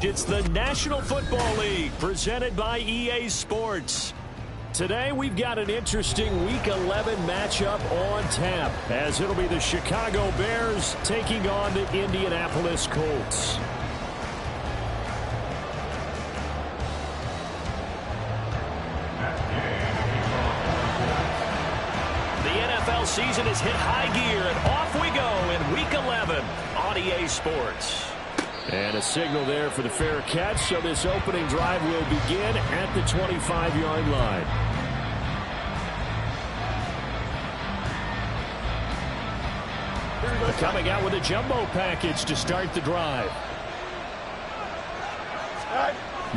It's the National Football League presented by EA Sports. Today we've got an interesting Week 11 matchup on tap, as it'll be the Chicago Bears taking on the Indianapolis Colts. The NFL season has hit high gear, and off we go in Week 11 on EA Sports. And a signal there for the fair catch, so this opening drive will begin at the 25-yard line. Coming out with a jumbo package to start the drive.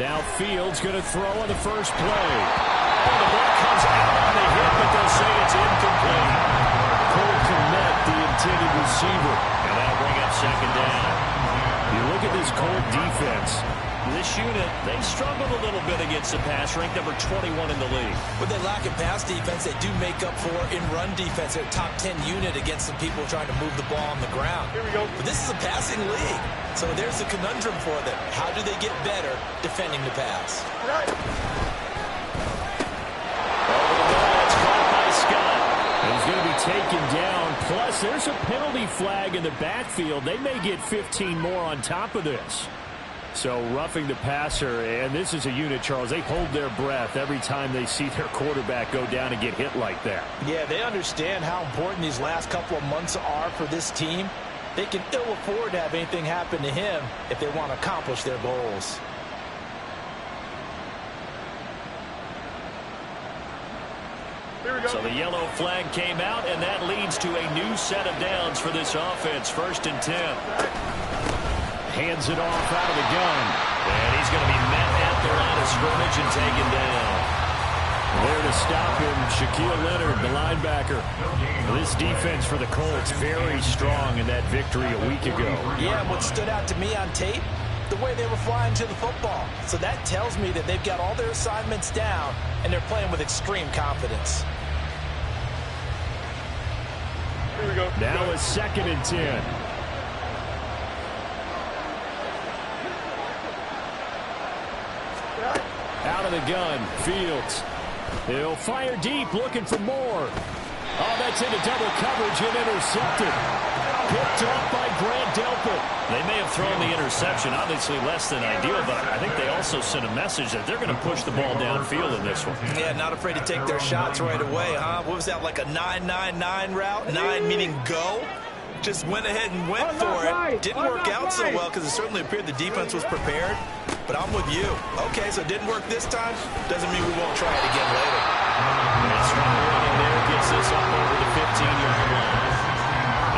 Now Fields going to throw on the first play. Oh, the ball comes out on the hit, but they'll say it's incomplete. Cole Kmet, the intended receiver, and that'll bring up second down. You look at this Colt defense. This unit, they struggled a little bit against the pass, ranked number 21 in the league. When they lack in pass defense, they do make up for in run defense. They're a top 10 unit against some people trying to move the ball on the ground. Here we go. But this is a passing league, so there's a conundrum for them. How do they get better defending the pass? Over the ball, it's caught by Scott. He's going to be taken down. Plus, there's a penalty flag in the backfield. They may get 15 more on top of this. So roughing the passer, and this is a unit, Charles, they hold their breath every time they see their quarterback go down and get hit like that. Yeah, they understand how important these last couple of months are for this team. They can ill afford to have anything happen to him if they want to accomplish their goals. So the yellow flag came out, and that leads to a new set of downs for this offense. 1st and 10. Hands it off out of the gun. And he's going to be met at the line of scrimmage and taken down. There to stop him, Shaquille Leonard, the linebacker. This defense for the Colts, very strong in that victory a week ago. Yeah, what stood out to me on tape, the way they were flying to the football. So that tells me that they've got all their assignments down, and they're playing with extreme confidence. Here we go. Now it's 2nd and 10. Out of the gun, Fields. He'll fire deep, looking for more. Oh, that's into double coverage and intercepted. Picked off by Grant Delpit. They may have thrown the interception, obviously less than ideal, but I think they also sent a message that they're going to push the ball downfield in this one. Yeah, not afraid to take their shots right away, huh? What was that, like a 9-9-9 route? 9 meaning go? Just went ahead and went for it. Didn't work out so well because it certainly appeared the defense was prepared. But I'm with you. Okay, so it didn't work this time. Doesn't mean we won't try it again later. That's right. Running there gets this up over the 15-yard line.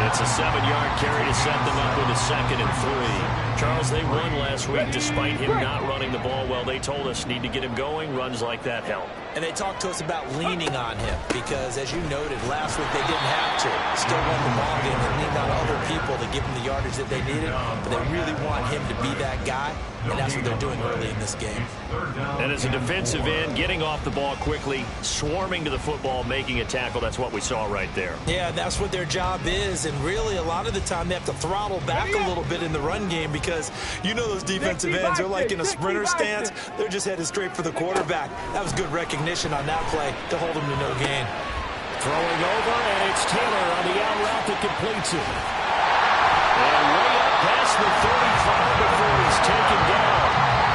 It's a 7-yard carry to set them up with a 2nd and 3. Charles, they won last week despite him not running the ball well. They told us need to get him going. Runs like that help. And they talked to us about leaning on him because, as you noted, last week they didn't have to. Still won the ball game and leaned on other people to give them the yardage that they needed. But they really want him to be that guy, and that's what they're doing early in this game. And as a defensive end, getting off the ball quickly, swarming to the football, making a tackle, that's what we saw right there. Yeah, that's what their job is. And really, a lot of the time, they have to throttle back a little bit in the run game because you know those defensive ends are like in a sprinter stance. They're just headed straight for the quarterback. That was good recognition on that play to hold him to no gain. Throwing over, and it's Taylor on the out route that completes it. And way up past the 35 before he's taken down.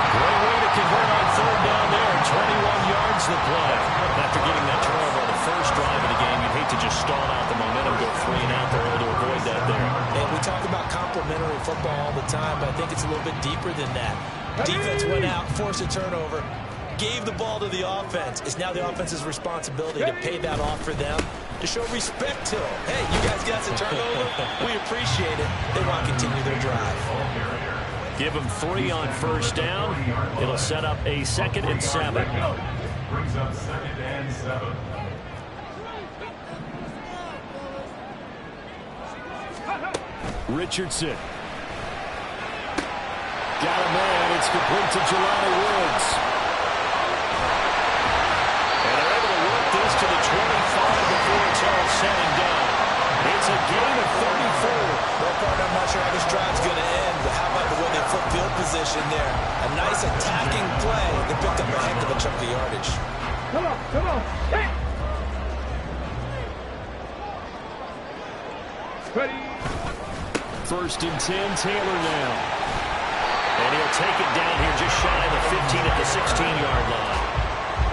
Great way to convert on 3rd down there. 21 yards the play. After getting that turnover on the first drive of the game, you'd hate to just stall out the momentum, go 3 and out. They're able to avoid that there. And we talk about complementary football all the time, but I think it's a little bit deeper than that. Defense went out, forced a turnover, gave the ball to the offense. It's now the offense's responsibility to pay that off for them, to show respect to them. Hey, you guys got a turnover? We appreciate it. They want to continue their drive. Give them 3 on 1st down. It'll set up a 2nd and 7. Brings up 2nd and 7. Richardson. Got a man. It's complete to Jelani Woods. And they're able to work this to the 25 before it's all said and done. It's a gain of 34. Well, partner, I'm not sure how this drive's going to end, but how about the way they flip field position there. A nice attacking play that picked up a heck of a chunk of yardage. Come on. Hey. Ready. 1st and 10, Taylor now. And he'll take it down here just shy of the 15 at the 16-yard line.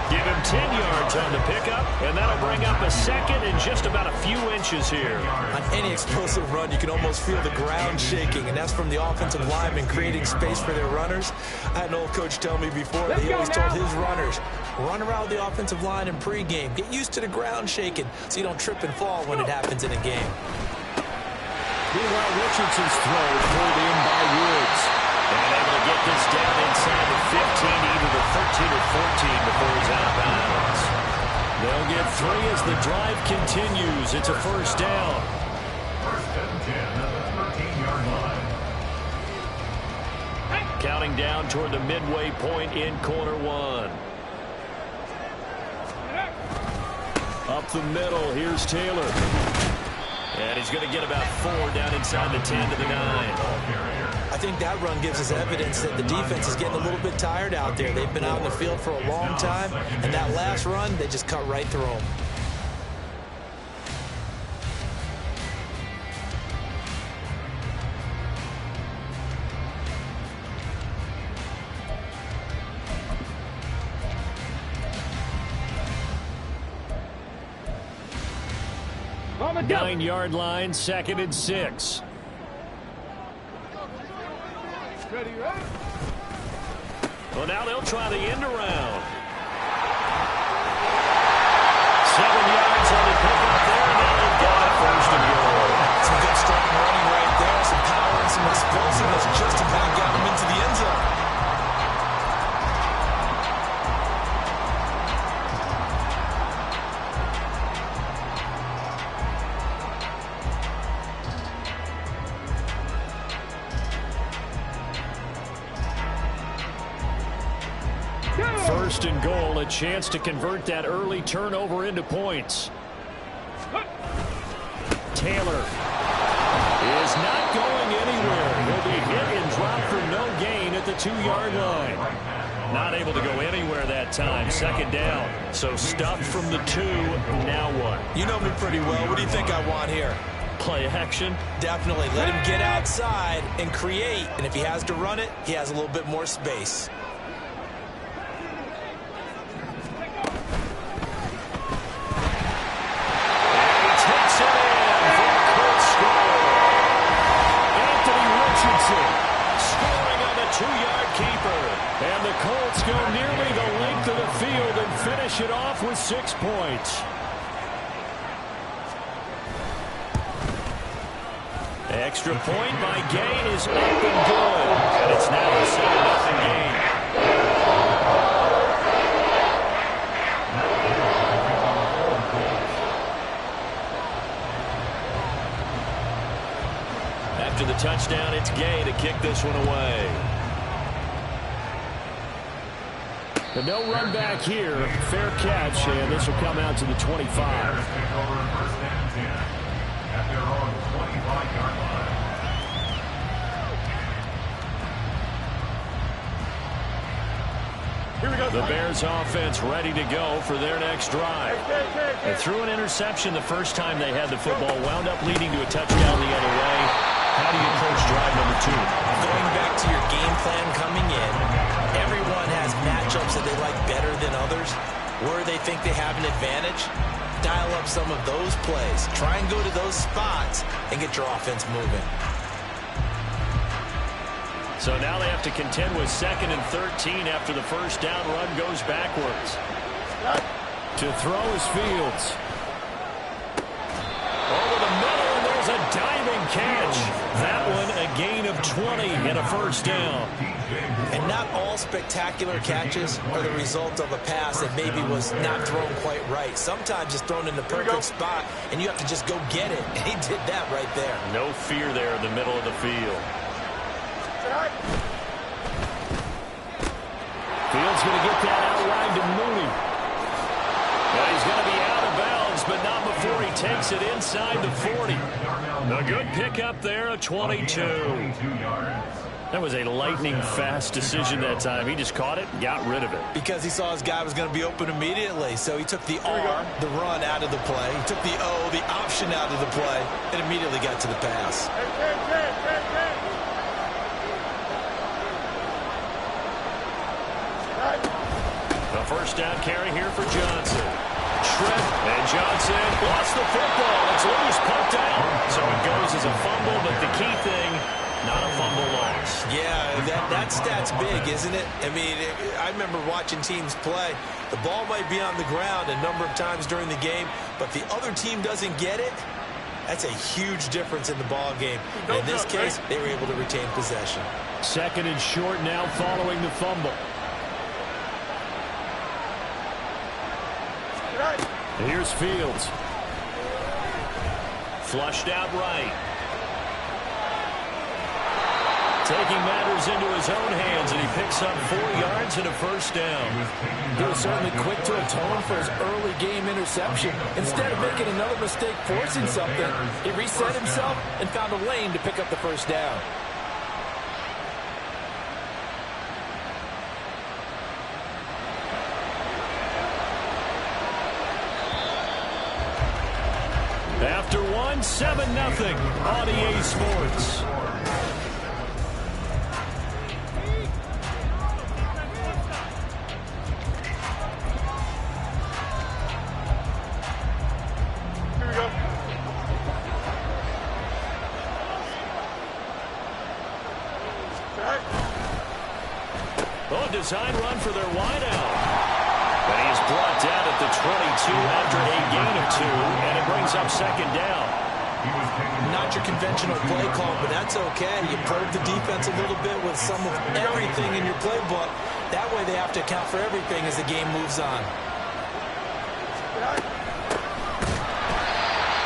Give him 10 yards on the pickup, and that'll bring up a second and just about a few inches here. On any explosive run, you can almost feel the ground shaking, and that's from the offensive linemen creating space for their runners. I had an old coach tell me before that he always told his runners, run around the offensive line in pregame. Get used to the ground shaking so you don't trip and fall when it happens in a game. Meanwhile, Richardson's throw pulled in by Woods. And able to get this down inside the 15, either the 13 or 14 before he's out of bounds. They'll get 3 as the drive continues. It's a 1st down. 1st and 10 at the 13-yard line. Counting down toward the midway point in quarter 1. Up the middle, here's Taylor. And he's going to get about 4 down inside the 10 to the 9. I think that run gives us evidence that the defense is getting a little bit tired out there. They've been out in the field for a long time, and that last run, they just cut right through them. On the 9-yard line, 2nd and 6. Ready, right? Well, now they'll try the end around. 7 yards on the pickup there, and now they've got a 1st and goal. Some good strong running right there, some power and some explosiveness just about got them into the end zone. First and goal, a chance to convert that early turnover into points. Taylor is not going anywhere. He'll be hit and dropped for no gain at the 2-yard line. Not able to go anywhere that time. 2nd down. So stuffed from the 2. Now what? You know me pretty well. What do you think I want here? Play action? Definitely. Let him get outside and create. And if he has to run it, he has a little bit more space. Scoring on the 2-yard keeper. And the Colts go nearly the length of the field and finish it off with 6 points. Extra point by Gay is up and good. And it's now a 7-0 game. After the touchdown, it's Gay to kick this one away. But no run back here. Fair catch, and this will come out to the 25. Here we go. The Bears offense ready to go for their next drive. They threw an interception the first time they had the football, wound up leading to a touchdown the other way. How do you approach drive number 2? Going back to your game plan coming in, everyone has matchups that they like better than others. Where they think they have an advantage, dial up some of those plays. Try and go to those spots and get your offense moving. So now they have to contend with 2nd and 13 after the first down run goes backwards. To throw is Fields. Over the middle, and there's a diving catch. That one a gain of 20 and a first down. And not all spectacular catches are the result of a pass that maybe was not thrown quite right. Sometimes it's thrown in the perfect spot, and you have to just go get it. And he did that right there. No fear there in the middle of the field. Fields going to get that outright to Mooney. Well, he's going to be out of bounds, but not before he takes it inside the 40. A good pickup there, a 22. That was a lightning-fast decision that time. He just caught it and got rid of it. Because he saw his guy was going to be open immediately. So he took the R, the run, out of the play. He took the O, the option, out of the play, and immediately got to the pass. The first down carry here for Johnson. And Johnson lost the football. It's loose, pumped out. So it goes as a fumble, but the key thing, not a fumble loss. Yeah, that stat's big, isn't it? I mean, I remember watching teams play. The ball might be on the ground a number of times during the game, but the other team doesn't get it. That's a huge difference in the ball game. And in this case, they were able to retain possession. Second and short now following the fumble. Here's Fields. Flushed out right. Taking matters into his own hands, and he picks up 4 yards and a first down. He was certainly quick to atone for his early game interception. Instead of making another mistake forcing something, he reset himself and found a lane to pick up the first down. After one, 7-0 on EA Sports. Here we go. Oh, design run for their wideout. But he is brought down at the 22 after a gain of 2, and it brings up second down. Not your conventional play call, but that's okay. You probe the defense a little bit with some of everything in your playbook. That way they have to account for everything as the game moves on.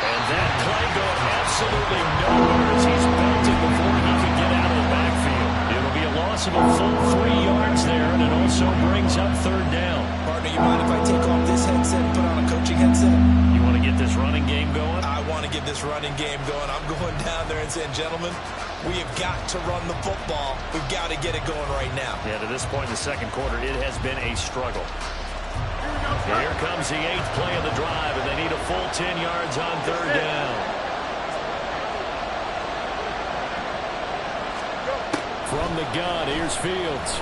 And that play going absolutely nowhere as he's belted before he could get out of the backfield. It'll be a loss of a full 3 yards there, and it also brings up third down. Partner, you mind if I take off this headset and put on a coaching headset? You want to get this running game going? I want to get this running game going. I'm going down there and saying, gentlemen, we have got to run the football. We've got to get it going right now. Yeah, to this point in the second quarter, it has been a struggle. Here comes the 8th play of the drive, and they need a full 10 yards on third down. From the gun, here's Fields.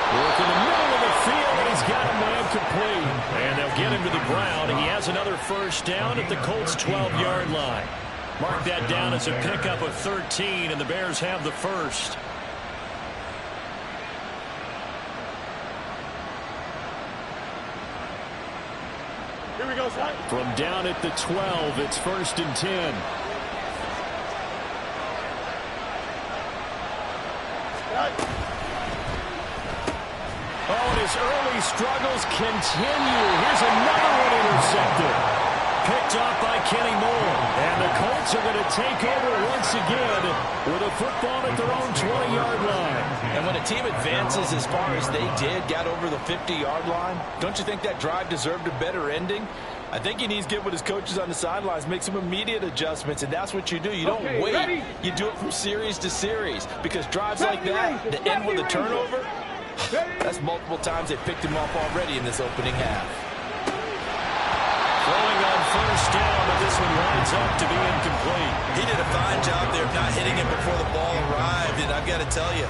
Work in the middle of the field, and he's got a man complete. And they'll get him to the ground. He has another first down at the Colts' 12-yard line. Mark that down as a pickup of 13, and the Bears have the first. Here we go, son. From down at the 12, it's 1st and 10. Oh, and his early struggles continue. Here's another one intercepted. Picked off by Kenny Moore. And the Colts are going to take over once again with a football at their own 20-yard line. And when a team advances as far as they did, got over the 50-yard line, don't you think that drive deserved a better ending? I think he needs to get with his coaches on the sidelines, make some immediate adjustments, and that's what you do. You don't wait. Ready? You do it from series to series, because drives like that that end with a turnover, that's multiple times they picked him off already in this opening half. Throwing on first down, but this one winds up to be incomplete. He did a fine job there of not hitting it before the ball arrived, and I've got to tell you,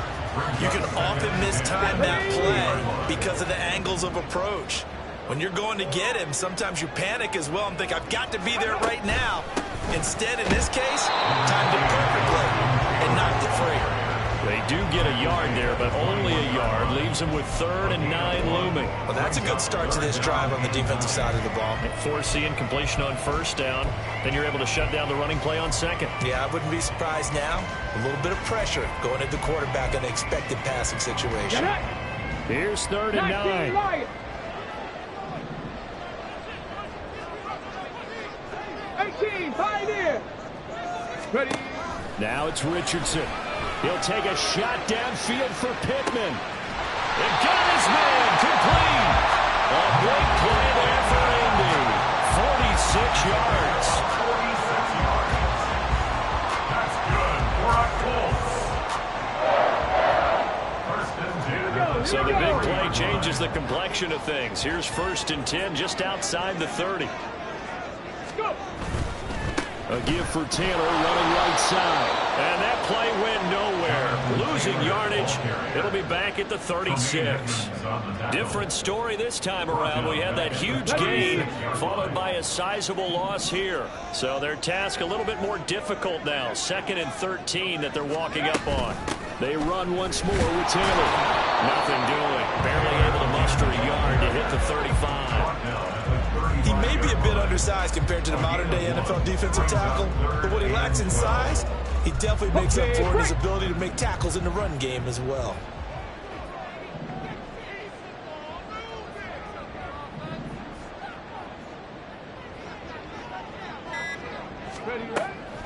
you can often mistime that play because of the angles of approach. When you're going to get him, sometimes you panic as well and think, I've got to be there right now. Instead, in this case, timed it perfectly and knocked it free. They do get a yard there, but only a yard. Leaves them with 3rd and 9 looming. Well, that's a good start to this drive on the defensive side of the ball. Force the incompletion on first down. Then you're able to shut down the running play on second. Yeah, I wouldn't be surprised now. A little bit of pressure going at the quarterback in an expected passing situation. Here's 3rd and 9. 18, Pioneer. Ready. Now it's Richardson. He'll take a shot downfield for Pittman. And got his man complete. A big play there for Indy. 46 yards. 46 yards. That's good for a Colts. So the big play changes the complexion of things. Here's 1st and 10 just outside the 30. A give for Taylor running right side. And that play went nowhere. Losing yardage. It'll be back at the 36. Different story this time around. We had that huge gain followed by a sizable loss here. So their task a little bit more difficult now. 2nd and 13 that they're walking up on. They run once more with Taylor. Nothing doing. Barely able to muster a yard to hit the 35. He may be a bit undersized compared to the modern-day NFL defensive tackle, but what he lacks in size, he definitely makes up for in his ability to make tackles in the run game as well.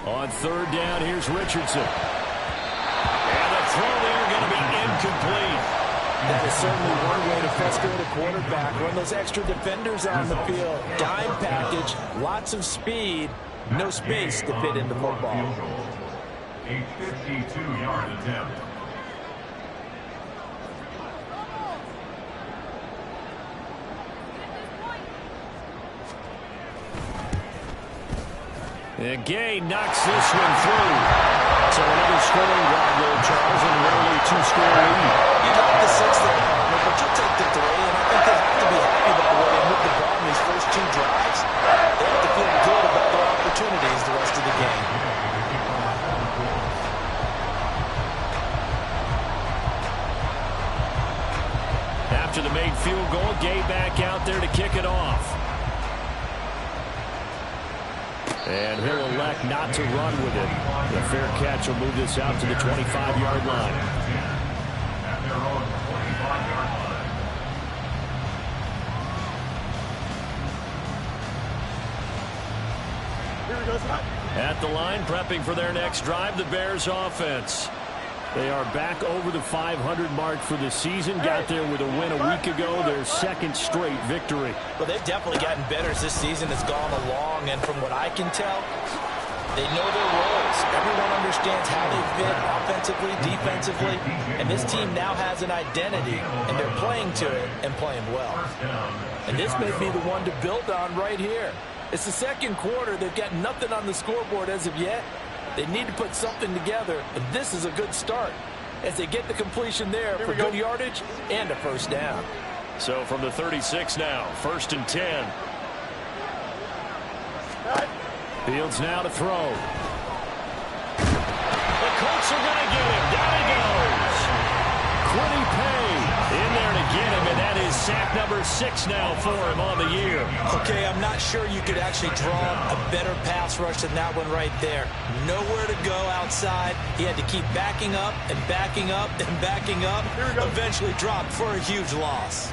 On 3rd down, here's Richardson. And the throw there going to be incomplete. That is certainly one way to frustrate a quarterback. Run those extra defenders on the field. Dime package, lots of speed, no space to fit in the football. A 52-yard attempt. Again, knocks this one through. So another scoring drive there, Charles, and nearly 2-score lead. You'd like the 6th department, but you'll take the 3, and I think they have to be happy about the way they moved the ball in these first 2 drives. They have to feel good about their opportunities the rest of the game. After the made field goal, Gay back out there to kick it off. And he'll elect not to run with it. The fair catch will move this out to the 25-yard line. At their own 25-yard line. Here we go, son. At the line, prepping for their next drive, the Bears offense. They are back over the 500 mark for the season. Got there with a win a week ago, their 2nd straight victory. Well, they've definitely gotten better as this season has gone along, and from what I can tell, they know their roles. Everyone understands how they fit offensively, defensively, and this team now has an identity, and they're playing to it and playing well. And this may be the one to build on right here. It's the 2nd quarter. They've got nothing on the scoreboard as of yet. They need to put something together, and this is a good start as they get the completion there for good yardage and a 1st down. So from the 36 now, 1st and 10. Fields now to throw. The Colts are going to get him. Down he goes. Quiddy Pay in there to get him, and that is sack number 6 now for him on the year. Okay, I'm not sure you could actually draw a better pass rush than that one right there. Nowhere to go outside. He had to keep backing up and backing up and backing up. Eventually dropped for a huge loss.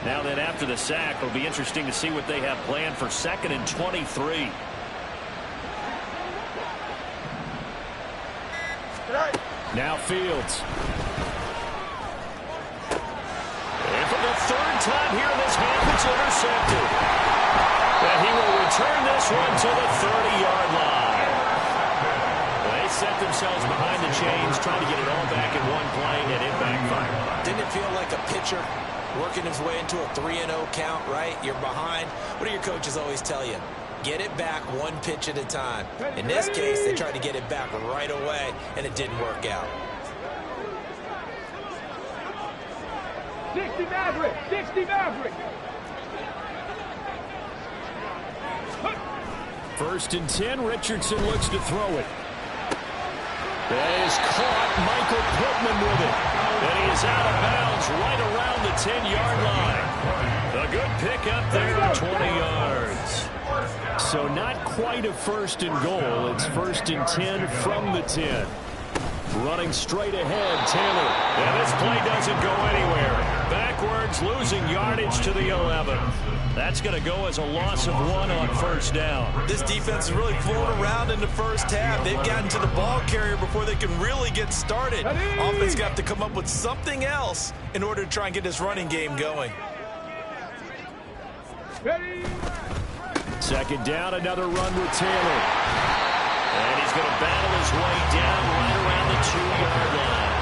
Now then, after the sack, it'll be interesting to see what they have planned for 2nd and 23. Now Fields. And for the 3rd time here in this half, it's intercepted. And he will return this one to the 30-yard line. They set themselves behind the chains, trying to get it all back in one play, and it backfired. Didn't it feel like a pitcher working his way into a 3-0 count, right? You're behind. What do your coaches always tell you? Get it back one pitch at a time. In this case, they tried to get it back right away, and it didn't work out. 60 Maverick! 60 Maverick! 1st and 10, Richardson looks to throw it. That is caught, Michael Pittman with it. And he is out of bounds right around the 10-yard line. A good pick up there, 20 yards. So not quite a 1st and goal. It's 1st and 10 from the 10. Running straight ahead, Taylor. And this play doesn't go anywhere. Backwards, losing yardage to the 11. That's going to go as a loss of 1 on 1st down. This defense is really fooling around in the 1st half. They've gotten to the ball carrier before they can really get started. Offense got to come up with something else in order to try and get this running game going. 2nd down, another run with Taylor. And he's going to battle his way down right around the 2-yard line.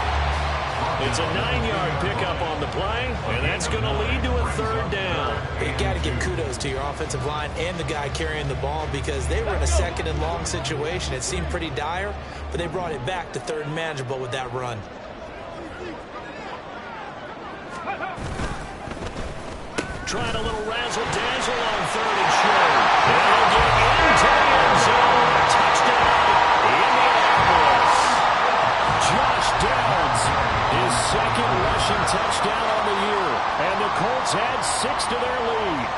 It's a 9-yard pickup on the play, and that's going to lead to a third down. You got to give kudos to your offensive line and the guy carrying the ball because they were in a second and long situation. It seemed pretty dire, but they brought it back to third and manageable with that run. Trying a little razzle-dazzle on third and short. They'll get into the end zone. Touchdown, Indianapolis. Josh Downs, his second rushing touchdown on the year. And the Colts add 6 to their lead.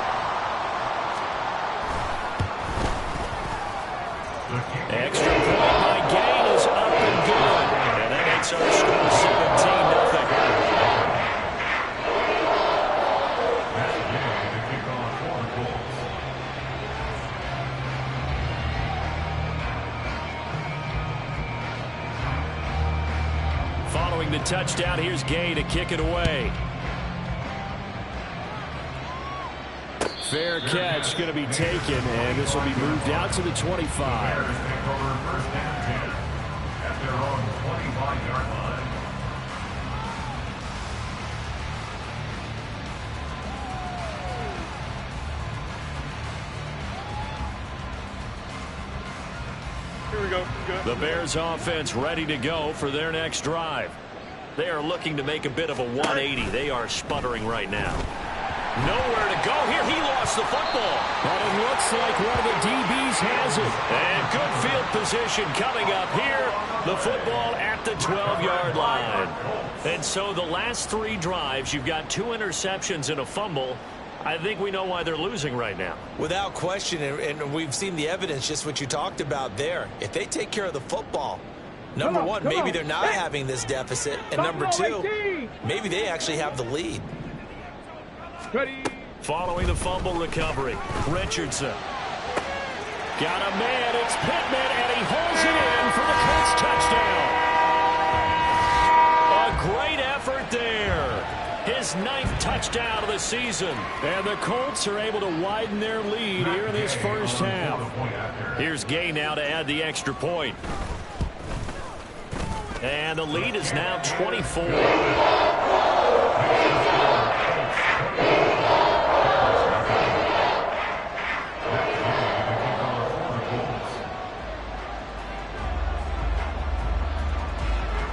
Extra point by Gain is up and good. And that makes our score 17-0. Following the touchdown, here's Gay to kick it away. Fair catch going to be taken, and this will be moved out to the 25. At their own 25-yard line. Here we go. The Bears offense ready to go for their next drive. They are looking to make a bit of a 180. They are sputtering right now. Nowhere to go here. He lost the football. But it looks like one of the DBs has it. And good field position coming up here. The football at the 12-yard line. And so the last 3 drives, you've got 2 interceptions and a fumble. I think we know why they're losing right now. Without question, and we've seen the evidence, just what you talked about there. If they take care of the football, number one, maybe they're not having this deficit. And number 2, maybe they actually have the lead. Following the fumble recovery, Richardson. Got a man, it's Pittman, and he holds it in for the Colts touchdown. A great effort there. His 9th touchdown of the season. And the Colts are able to widen their lead here in this first half. Here's Gay now to add the extra point. And the lead is now 24.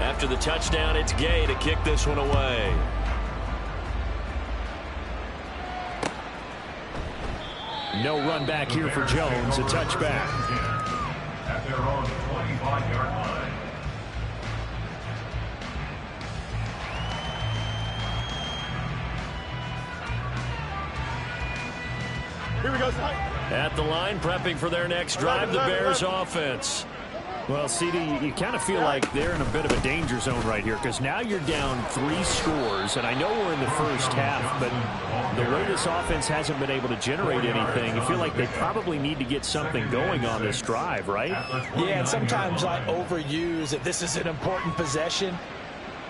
After the touchdown, it's Gay to kick this one away. No run back here for Jones, a touchback. At their own 25-yard line. Here we go, Ty. At the line, prepping for their next drive, the Bears offense. Well, CD, you kind of feel like they're in a bit of a danger zone right here because now you're down 3 scores, and I know we're in the first half, but the way this offense hasn't been able to generate anything, you feel like they probably need to get something going on this drive, right? Yeah, and sometimes I overuse that this is an important possession,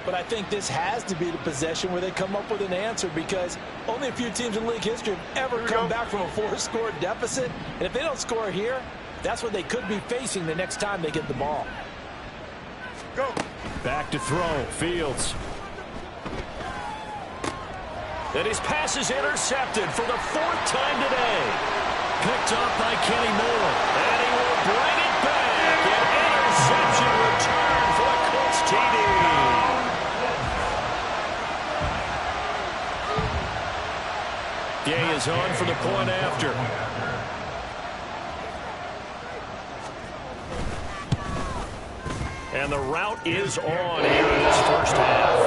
but I think this has to be the possession where they come up with an answer because only a few teams in league history have ever come back from a 4-score deficit, and if they don't score here, that's what they could be facing the next time they get the ball. Go. Back to throw, Fields. And his pass is intercepted for the 4th time today. Picked off by Kenny Moore. And he will bring it back. An interception return for the Colts TD. Gay is on for the point after. And the route is on here in this first half.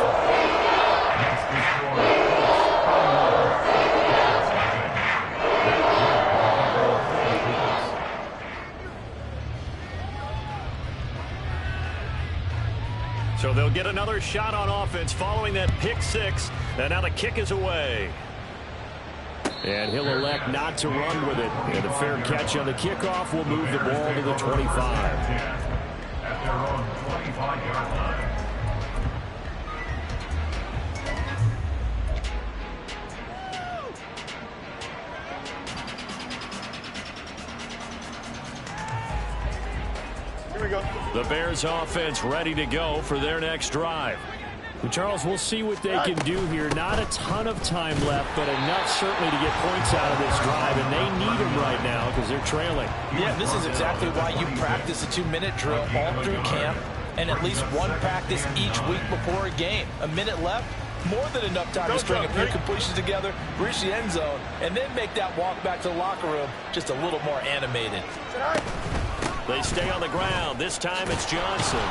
So they'll get another shot on offense following that pick 6. And now the kick is away. And he'll elect not to run with it. And a fair catch on the kickoff will move the ball to the 25. At their own 25-yard line. Here we go. The Bears offense ready to go for their next drive. And Charles, we'll see what they can do here. Not a ton of time left, but enough certainly to get points out of this drive, and they need them right now because they're trailing. Yeah, this is exactly why you practice a 2-minute drill all through camp and at least one practice each week before a game. A minute left, more than enough time to string a few completions together, reach the end zone, and then make that walk back to the locker room just a little more animated. They stay on the ground. This time it's Johnson.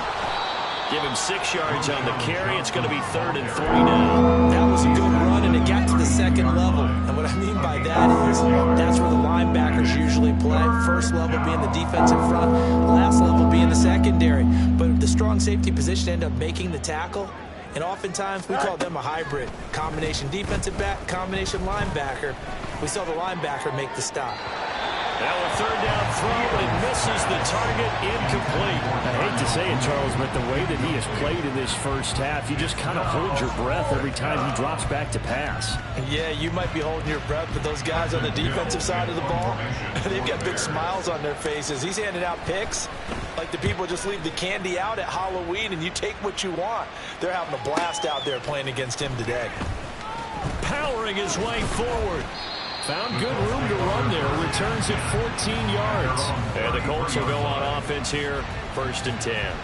Give him 6 yards on the carry. It's going to be 3rd and 3 now. That was a good run, and it got to the second level. And what I mean by that is that's where the linebackers usually play. First level being the defensive front, last level being the secondary. But the strong safety position ended up making the tackle. And oftentimes we call them a hybrid. Combination defensive back, combination linebacker. We saw the linebacker make the stop. Now a 3rd down throw, but it misses the target, incomplete. I hate to say it, Charles, but the way that he has played in this first half, you just kind of hold your breath every time he drops back to pass. Yeah, you might be holding your breath, but those guys on the defensive side of the ball, they've got big smiles on their faces. He's handing out picks like the people just leave the candy out at Halloween and you take what you want. They're having a blast out there playing against him today. Powering his way forward. Found good room to run there. Returns it 14 yards. And the Colts will go on offense here, 1st and 10.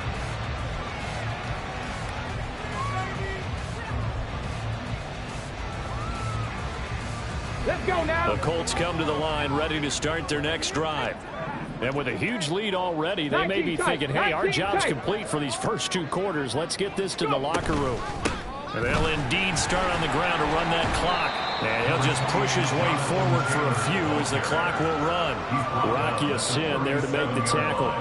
Let's go now. The Colts come to the line ready to start their next drive. And with a huge lead already, they may be thinking, hey, our job's complete for these first 2 quarters. Let's get this to the locker room. And they'll indeed start on the ground to run that clock. And he'll just push his way forward for a few as the clock will run. Rocky Sin there to make the tackle.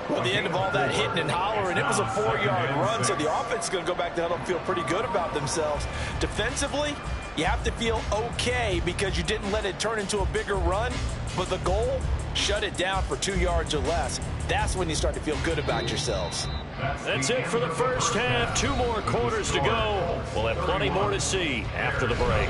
Well, at the end of all that hitting and hollering, it was a 4-yard run, so the offense is going to go back to huddle and feel pretty good about themselves. Defensively, you have to feel okay because you didn't let it turn into a bigger run, but the goal, shut it down for 2 yards or less. That's when you start to feel good about yourselves. That's it for the first half. 2 more quarters to go. We'll have plenty more to see after the break.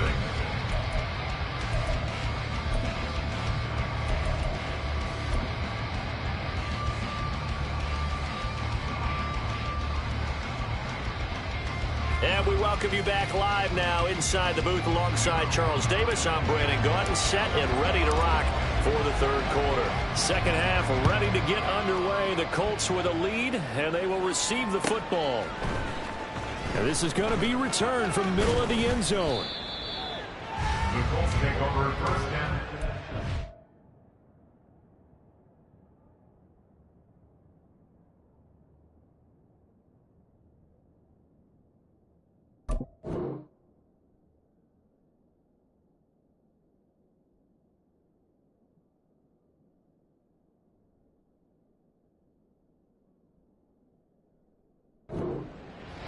And we welcome you back live now inside the booth alongside Charles Davis. I'm Brandon Gaudin, set and ready to rock for the 3rd quarter. Second half ready to get underway. The Colts with a lead, and they will receive the football. And this is going to be returned from the middle of the end zone. The Colts take over 1st and 10.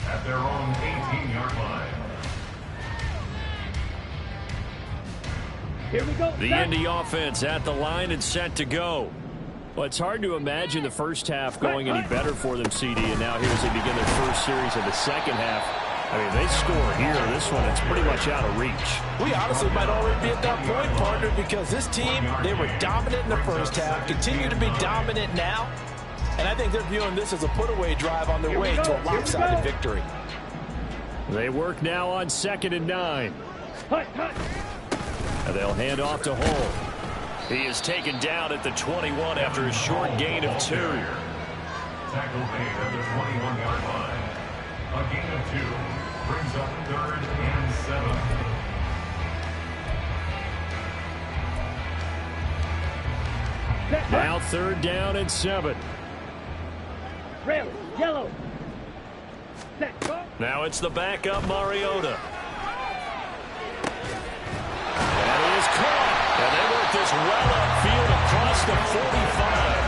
At their own 18-yard line. Here we go. The Indy offense at the line and set to go. Well, it's hard to imagine the first half going any better for them, CD, and now here as they begin their first series of the second half. I mean, they score here. This one, it's pretty much out of reach. We honestly might already be at that point, partner, because this team, they were dominant in the first half, continue to be dominant now, and I think they're viewing this as a put-away drive on their way to a lopsided victory. They work now on 2nd and 9. And they'll hand off to Hull. He is taken down at the 21 after a short gain of 2. Tackle made at the 21-yard line. A gain of 2 brings up 3rd and 7. Now 3rd down and 7. Red, yellow. Set, go. Now it's the backup Mariota. That is caught. And they work this well upfield across the 45.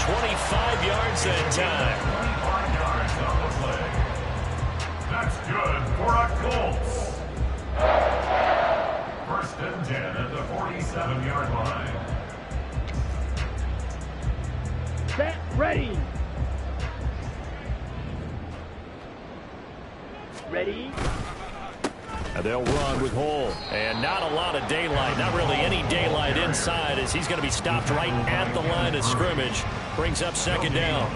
25 yards that time. 25 yards on the play. That's good for a Colts. 1st and 10 at the 47-yard line. Set, ready. Ready. And they'll run with Hull. And not a lot of daylight, not really any daylight inside, as he's going to be stopped right at the line of scrimmage. Brings up second down.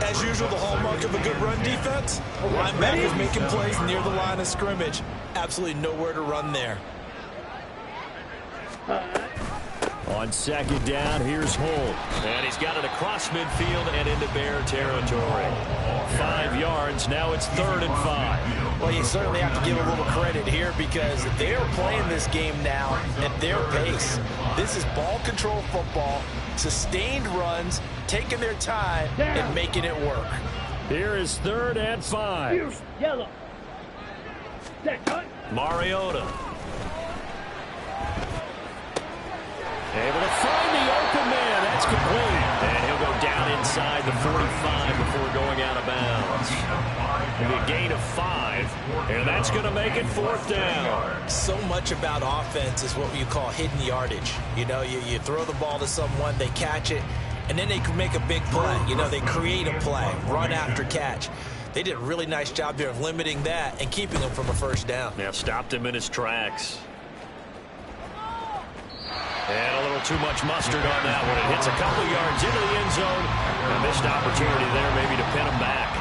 As usual, the hallmark of a good run defense, linebackers making plays near the line of scrimmage. Absolutely nowhere to run there. On second down, here's Hull. And he's got it across midfield and into Bear territory. 5 yards, now it's 3rd and 5. Well, you certainly have to give a little credit here because they're playing this game now at their pace. This is ball control football, sustained runs, taking their time and making it work. Here is 3rd and 5. Yellow. Set, cut. Mariota. Able to find the open man. That's complete. And he'll go down inside the 45 before going out of bounds. It'll be a gain of 5. And that's going to make it 4th down. So much about offense is what you call hidden yardage. You know, you throw the ball to someone, they catch it, and then they can make a big play. You know, they create a play, run after catch. They did a really nice job there of limiting that and keeping him from a first down. Now stopped him in his tracks. And a little too much mustard on that one. It hits a couple yards into the end zone. A missed opportunity there maybe to pin him back.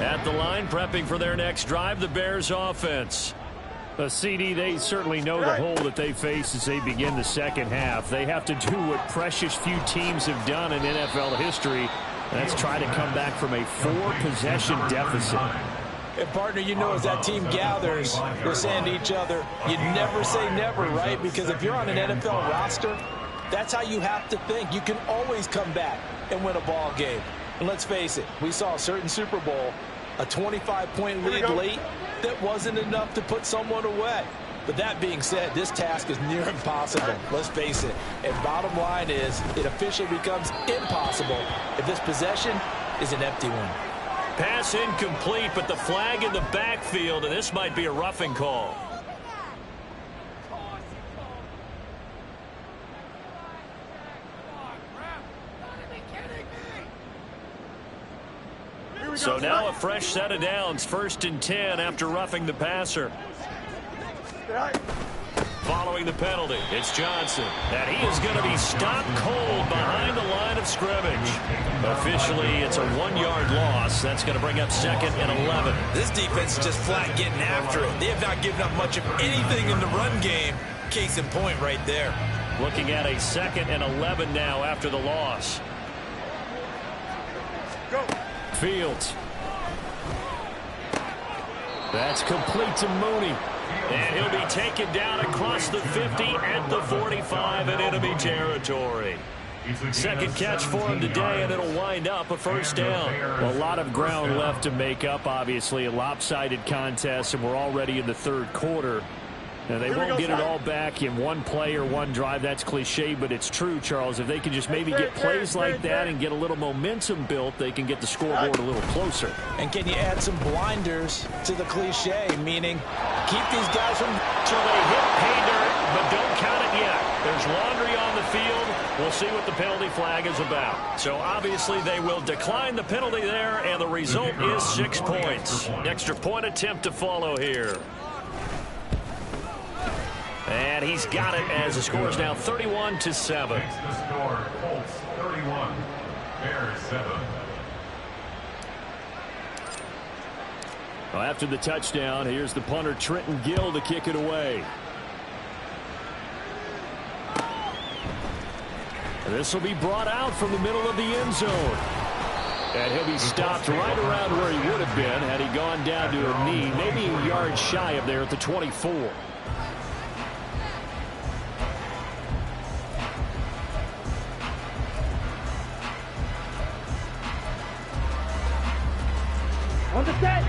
At the line, prepping for their next drive, the Bears offense. CD, they certainly know the hole that they face as they begin the second half. They have to do what precious few teams have done in NFL history. That's try to come back from a 4-possession deficit. And, partner, you know, as that team gathers, they're saying to each other, you never say never, right? Because if you're on an NFL roster, that's how you have to think. You can always come back and win a ball game. And let's face it, we saw a certain Super Bowl, a 25-point lead late, that wasn't enough to put someone away. But that being said, this task is near impossible. Let's face it. And bottom line is, it officially becomes impossible if this possession is an empty one. Pass incomplete, but the flag in the backfield, and this might be a roughing call. So now a fresh set of downs, 1st and 10 after roughing the passer. Following the penalty, it's Johnson. And he is going to be stopped cold behind the line of scrimmage. Officially, it's a 1-yard loss. That's going to bring up 2nd and 11. This defense is just flat getting after it. They have not given up much of anything in the run game. Case in point right there. Looking at a 2nd and 11 now after the loss. Go. Fields. That's complete to Mooney. And he'll be taken down across the 50 at the 45 in enemy territory. Second catch for him today, and it'll wind up a 1st down. Well, a lot of ground left to make up, obviously. A lopsided contest, and we're already in the 3rd quarter. Now, they won't get it all back in one play or one drive. That's cliche, but it's true, Charles. If they can just maybe get plays like that and get a little momentum built, they can get the scoreboard a little closer. And can you add some blinders to the cliche, meaning keep these guys from... So they hit pay dirt, but don't count it yet. There's laundry on the field. We'll see what the penalty flag is about. So obviously they will decline the penalty there, and the result is 6 points. Extra point attempt to follow here. And he's got it as the score is now 31-7. The score, Colts 31, Bears 7. Well, after the touchdown, here's the punter Trenton Gill to kick it away. This will be brought out from the middle of the end zone. And he'll be stopped right around where he would have been had he gone down to a knee, maybe a yard shy of there at the 24. On the set.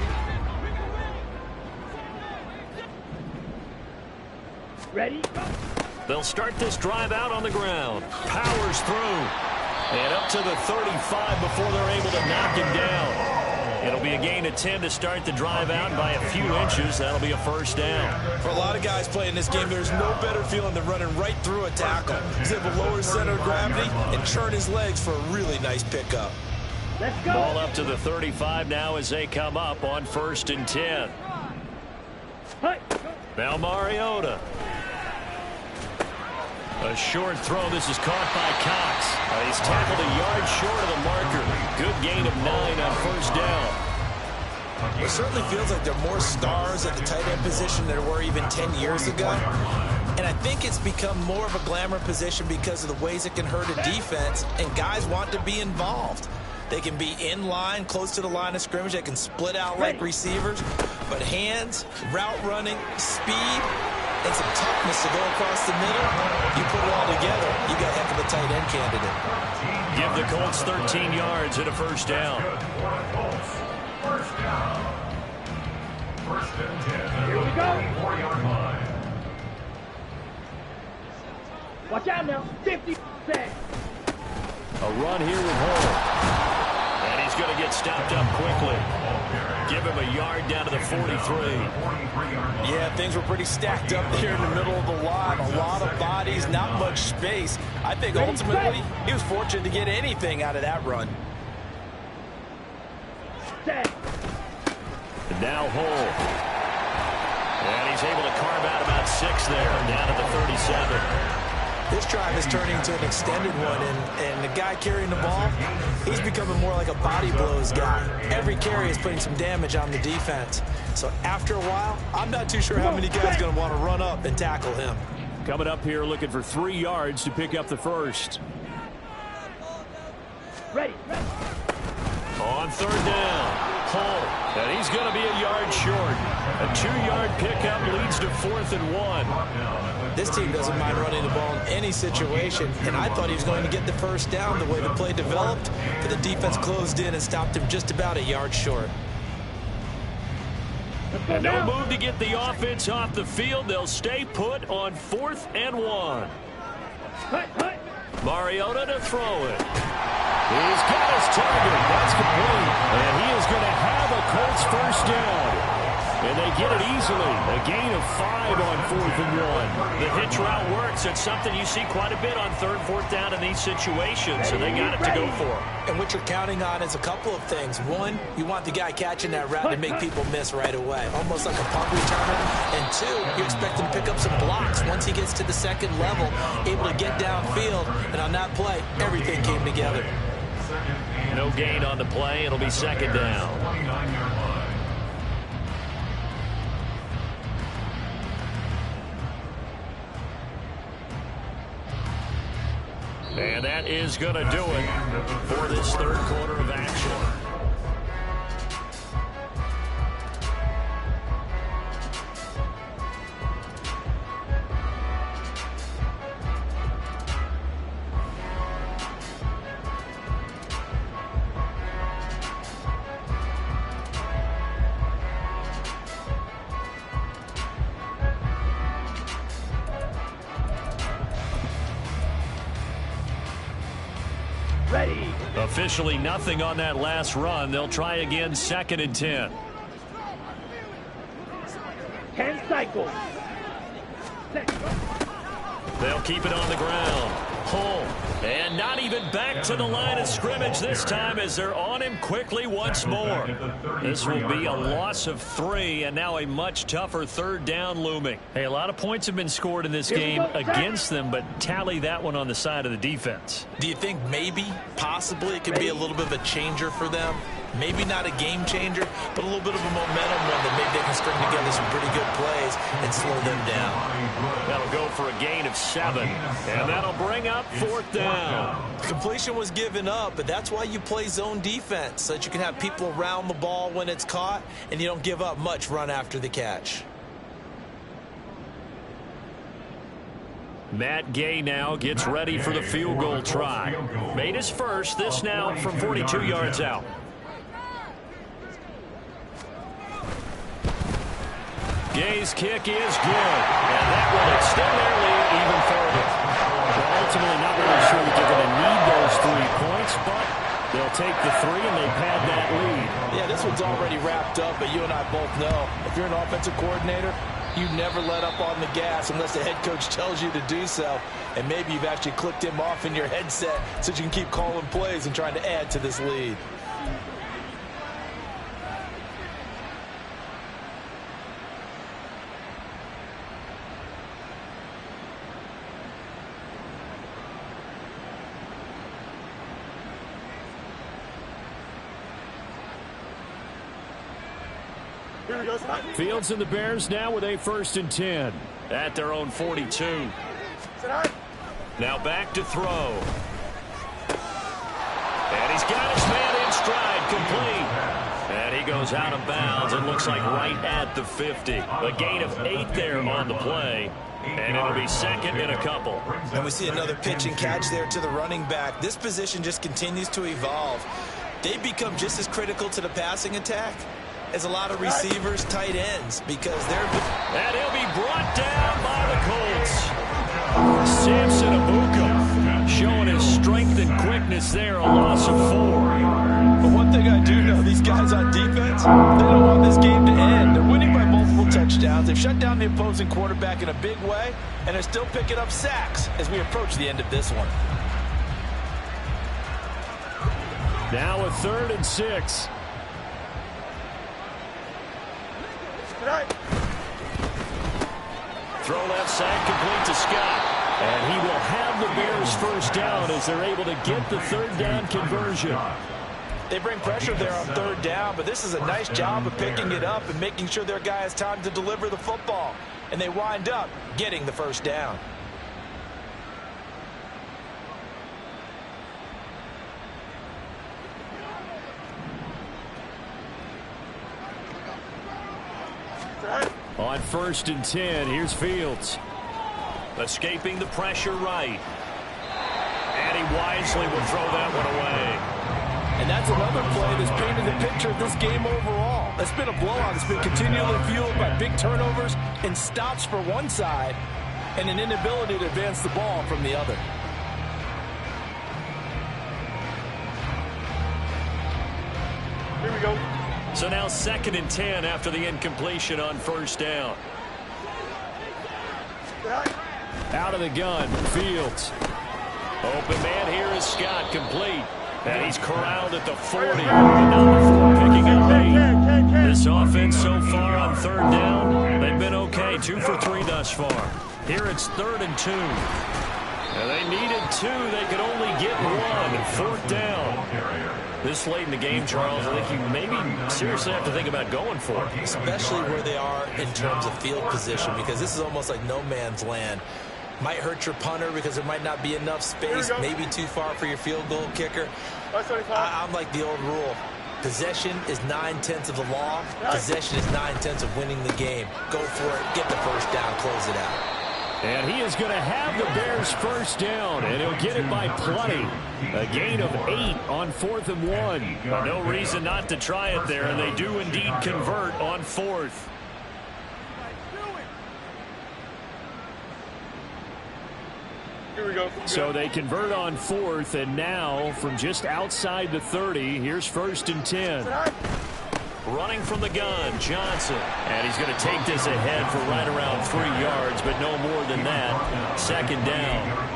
Ready? They'll start this drive out on the ground. Powers through. And up to the 35 before they're able to knock him down. It'll be a gain of 10 to start the drive out, and by a few inches, that'll be a first down. For a lot of guys playing this game, there's no better feeling than running right through a tackle. He's able to lower his center of gravity and churn his legs for a really nice pickup. Let's go. Ball up to the 35 now as they come up on 1st and 10. Hey. Now Mariota. A short throw. This is caught by Cox. He's tackled a yard short of the marker. Good gain of 9 on 1st down. It certainly feels like there are more stars at the tight end position than there were even 10 years ago. And I think it's become more of a glamour position because of the ways it can hurt a defense, and guys want to be involved. They can be in line, close to the line of scrimmage. They can split out like receivers. But hands, route running, speed, and some toughness to go across the middle, you put it all together, you got a heck of a tight end candidate. Give the Colts 13 yards and a first down. First down. 1st and 10. Here we go. 4-yard line. Watch out now. 50 seconds. A run here with Hall. And he's going to get stopped up quickly. Give him a yard down to the 43. Yeah, things were pretty stacked up there in the middle of the line. A lot of bodies, not much space. I think ultimately he was fortunate to get anything out of that run. Set. And now Hall. And he's able to carve out about 6 there, down to the 37. This drive is turning into an extended one, and the guy carrying the ball, he's becoming more like a body blows guy. Every carry is putting some damage on the defense. So after a while, I'm not too sure how many guys are going to want to run up and tackle him. Coming up here looking for 3 yards to pick up the first. Ready. On 3rd down. Hall. And he's going to be a yard short. A 2-yard pickup leads to 4th and 1. This team doesn't mind running the ball in any situation, and I thought he was going to get the first down the way the play developed, but the defense closed in and stopped him just about a yard short. And no move to get the offense off the field. They'll stay put on 4th and 1. Mariota to throw it. He's got his target. That's complete. And he is going to have a Colts first down. And they get it easily. A gain of 5 on 4th and 1. The hitch route works. It's something you see quite a bit on 3rd, 4th down in these situations. So they got it to go for. And what you're counting on is a couple of things. One, you want the guy catching that route to make people miss right away, almost like a punt returner. And 2, you expect him to pick up some blocks once he gets to the 2nd level, able to get downfield. And on that play, everything came together. No gain on the play. It'll be 2nd down. 29-yard line. And that is going to do it for this 3rd quarter of action. Ready. Officially nothing on that last run. They'll try again 2nd and 10. 10 cycles. Set. They'll keep it on the ground. Hall. And not even back to the line of scrimmage this time as they're on him quickly once more. This will be a loss of 3 and now a much tougher 3rd down looming. Hey, a lot of points have been scored in this game against them, but tally that one on the side of the defense. Do you think maybe, possibly, it could be a little bit of a changer for them? Maybe not a game changer, but a little bit of a momentum one that maybe they can string together some pretty good plays and slow them down. That'll go for a gain of 7, and that'll bring up 4th down. Completion was given up, but that's why you play zone defense, so that you can have people around the ball when it's caught, and you don't give up much run after the catch. Matt Gay now gets ready for the field goal try. Made his first, this now from 42 yards out. Gay's kick is good, and that will extend their lead even further. Well, ultimately not really sure that they're going to need those 3 points, but They'll take the 3, and they've had that lead. Yeah, this one's already wrapped up, but you and I both know if you're an offensive coordinator, you never let up on the gas unless the head coach tells you to do so. And maybe you've actually clicked him off in your headset so you can keep calling plays and trying to add to this lead. Fields and the Bears now with a 1st and 10. At their own 42. Now back to throw. And he's got his man in stride, complete. And he goes out of bounds. It looks like right at the 50. A gain of 8 there on the play. And it'll be 2nd and a couple. And we see another pitch and catch there to the running back. This position just continues to evolve. They become just as critical to the passing attack as a lot of receivers, tight ends, because they're... And he'll be brought down by the Colts. Samson Abuka showing his strength and quickness there, a loss of 4. But one thing I do know, these guys on defense, they don't want this game to end. They're winning by multiple touchdowns. They've shut down the opposing quarterback in a big way, and they're still picking up sacks as we approach the end of this one. Now a 3rd and 6. Throw left side complete to Scott. And he will have the Bears 1st down as they're able to get the 3rd down conversion. They bring pressure there on 3rd down, but this is a nice job of picking it up and making sure their guy has time to deliver the football. And they wind up getting the 1st down. On 1st and 10, here's Fields. Escaping the pressure right. And he wisely will throw that one away. And that's another play that's painted the picture of this game overall. It's been a blowout. It's been continually fueled by big turnovers and stops for one side and an inability to advance the ball from the other. Here we go. So now 2nd and 10 after the incompletion on 1st down. Out of the gun, Fields. Open man here is Scott, complete. And he's corralled at the 40. And now before picking up 8. This offense so far on 3rd down, they've been okay. 2 for 3 thus far. Here it's 3rd and 2. And they needed 2. They could only get 1. 4th down. This late in the game, Charles, I think you maybe seriously have to think about going for it. Especially where they are in terms of field position, because this is almost like no man's land. Might hurt your punter because there might not be enough space, maybe too far for your field goal kicker. I'm like the old rule. Possession is 9/10 of the law. Possession is 9/10 of winning the game. Go for it, get the 1st down, close it out. And he is going to have the Bears 1st down, and he'll get it by plenty. A gain of 8 on 4th and 1. No reason not to try it there, and they do indeed convert on 4th. Here we go. So they convert on 4th, and now from just outside the 30, here's 1st and 10. Running from the gun, Johnson. And he's going to take this ahead for right around 3 yards, but no more than that. 2nd down.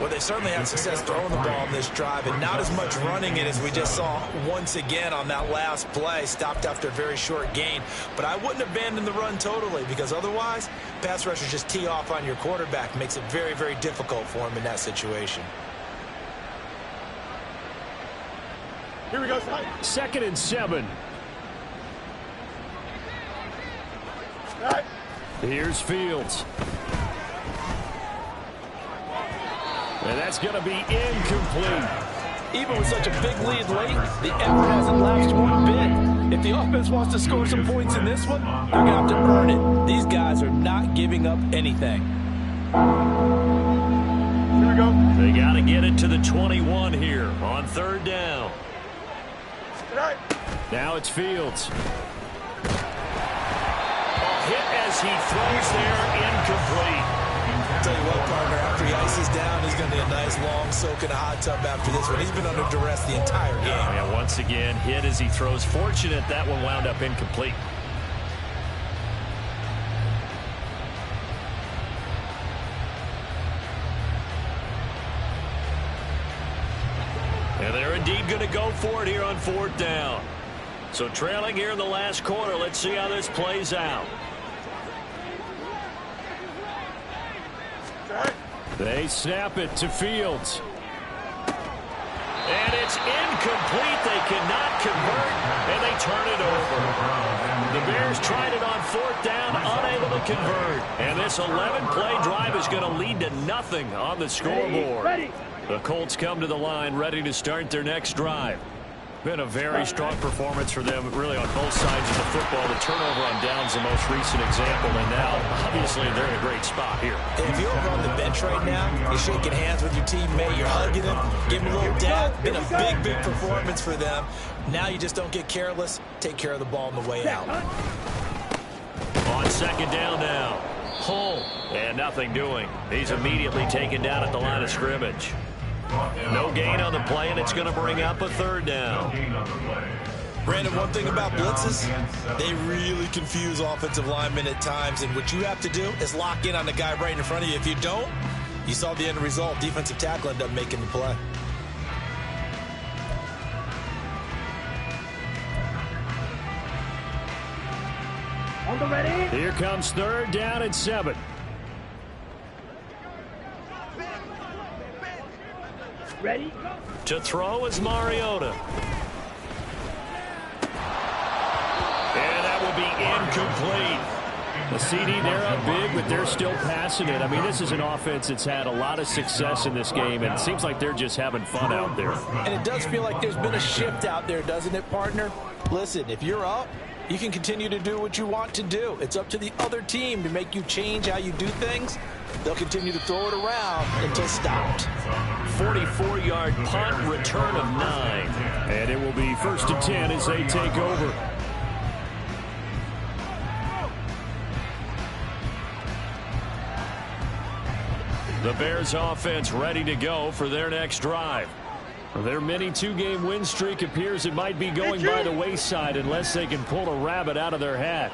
Well, they certainly had success throwing the ball in this drive, and not as much running it as we just saw once again on that last play. Stopped after a very short gain. But I wouldn't abandon the run totally, because otherwise, pass rushers just tee off on your quarterback. Makes it very, very difficult for him in that situation. Here we go. 2nd and 7. Here's Fields. And that's going to be incomplete. Even with such a big lead late, the effort hasn't lapsed one bit. If the offense wants to score some points in this one, they're going to have to earn it. These guys are not giving up anything. Here we go. They got to get it to the 21 here on 3rd down. Now it's Fields. Hit as he throws there, incomplete. I'll tell you what, partner, after he ices down, he's going to need a nice long soak in a hot tub after this one. He's been under duress the entire game. Yeah, once again, hit as he throws. Fortunate that one wound up incomplete. And they're indeed going to go for it here on 4th down. So trailing here in the last quarter. Let's see how this plays out. They snap it to Fields. And it's incomplete. They cannot convert, and they turn it over. The Bears tried it on 4th down, unable to convert. And this 11-play drive is going to lead to nothing on the scoreboard. The Colts come to the line, ready to start their next drive. Been a very strong performance for them, really, on both sides of the football. The turnover on downs the most recent example, and now, obviously, they're in a great spot here. If you're over on the bench right now, you're shaking hands with your teammate, you're hugging him, giving him a little dab. Been a big performance for them. Now you just don't get careless. Take care of the ball on the way out. On 2nd down now. Home, and nothing doing. He's immediately taken down at the line of scrimmage. No gain on the play, and it's going to bring up a 3rd down. Brandon, one thing about blitzes, they really confuse offensive linemen at times, and what you have to do is lock in on the guy right in front of you. If you don't, you saw the end result. Defensive tackle ended up making the play. On the ready. Here comes 3rd down and 7. Ready. To throw is Mariota. And that will be incomplete. The CD, they're up big, but they're still passing it. I mean, this is an offense that's had a lot of success in this game, and it seems like they're just having fun out there. And it does feel like there's been a shift out there, doesn't it, partner? Listen, if you're up, you can continue to do what you want to do. It's up to the other team to make you change how you do things. They'll continue to throw it around until stopped. 44-yard punt, return of 9. And it will be 1st and 10 as they take over. The Bears offense ready to go for their next drive. Their mini 2-game win streak appears it might be going by the wayside unless they can pull a rabbit out of their hat.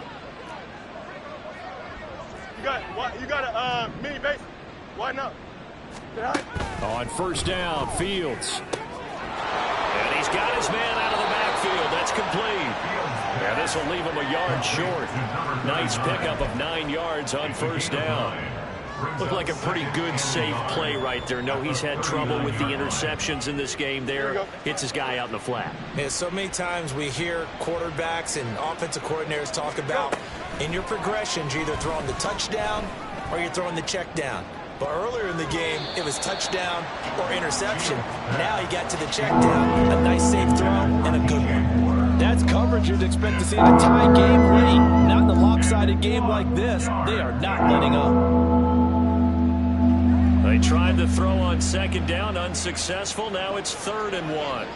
You got a mini base. Why not? On 1st down, Fields. And he's got his man out of the backfield. That's complete. And this will leave him a yard short. Nice pickup of 9 yards on 1st down. Looked like a pretty good, safe play right there. No, he's had trouble with the interceptions in this game there. Hits his guy out in the flat. Yeah, so many times we hear quarterbacks and offensive coordinators talk about in your progressions, you're either throwing the touchdown or you're throwing the check down. But earlier in the game, it was touchdown or interception. Now he got to the check down, a nice safe throw, and a good one. That's coverage you'd expect to see in a tie game late. Not in a lopsided game like this. They are not letting up. They tried to throw on 2nd down, unsuccessful. Now it's 3rd and 1.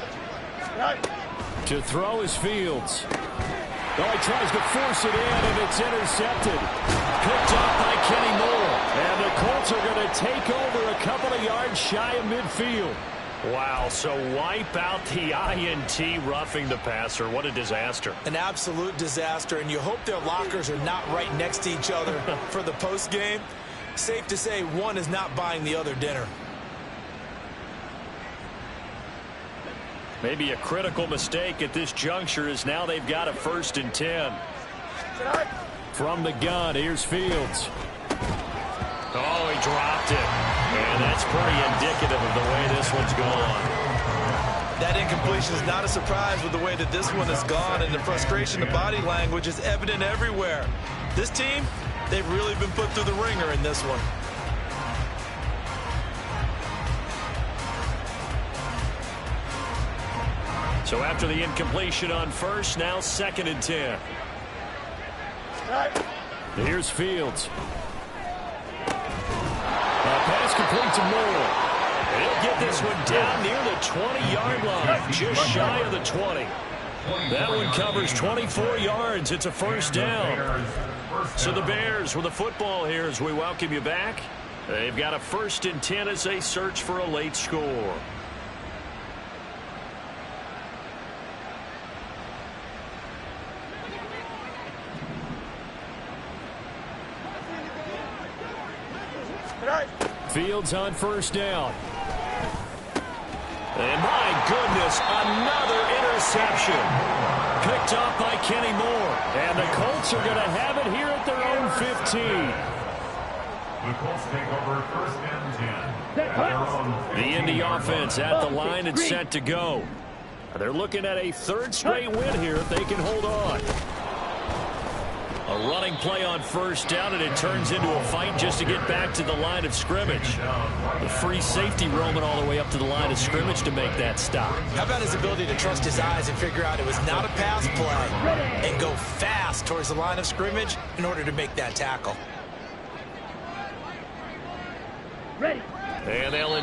To throw is Fields. Oh, he tries to force it in, and it's intercepted. Picked up by Kenny Moore. And the Colts are going to take over a couple of yards shy of midfield. Wow, so wipe out the INT, roughing the passer. What a disaster. An absolute disaster, and you hope their lockers are not right next to each other for the postgame. Safe to say one is not buying the other dinner. Maybe a critical mistake at this juncture is now they've got a 1st and 10. From the gun, here's Fields. Oh, he dropped it. And that's pretty indicative of the way this one's gone. That incompletion is not a surprise with the way that this one has gone, and the frustration, the body language is evident everywhere. This team, they've really been put through the ringer in this one. So after the incompletion on 1st, now 2nd and 10. Here's Fields. Pass complete to Moore. And he'll get this one down near the 20-yard line, just shy of the 20. That one covers 24 yards. It's a 1st down. So the Bears with the football here as we welcome you back They've got a 1st and 10 as they search for a late score. Fields on 1st down. And my goodness, another interception. Picked off by Kenny Moore. And the Colts are going to have it here at their own 15. The Colts take over 1st and 10. The Indy offense at the line and set to go. They're looking at a 3rd straight win here if they can hold on. A running play on 1st down, and it turns into a fight just to get back to the line of scrimmage. The free safety roaming all the way up to the line of scrimmage to make that stop. How about his ability to trust his eyes and figure out it was not a pass play and go fast towards the line of scrimmage in order to make that tackle. Ready. And they'll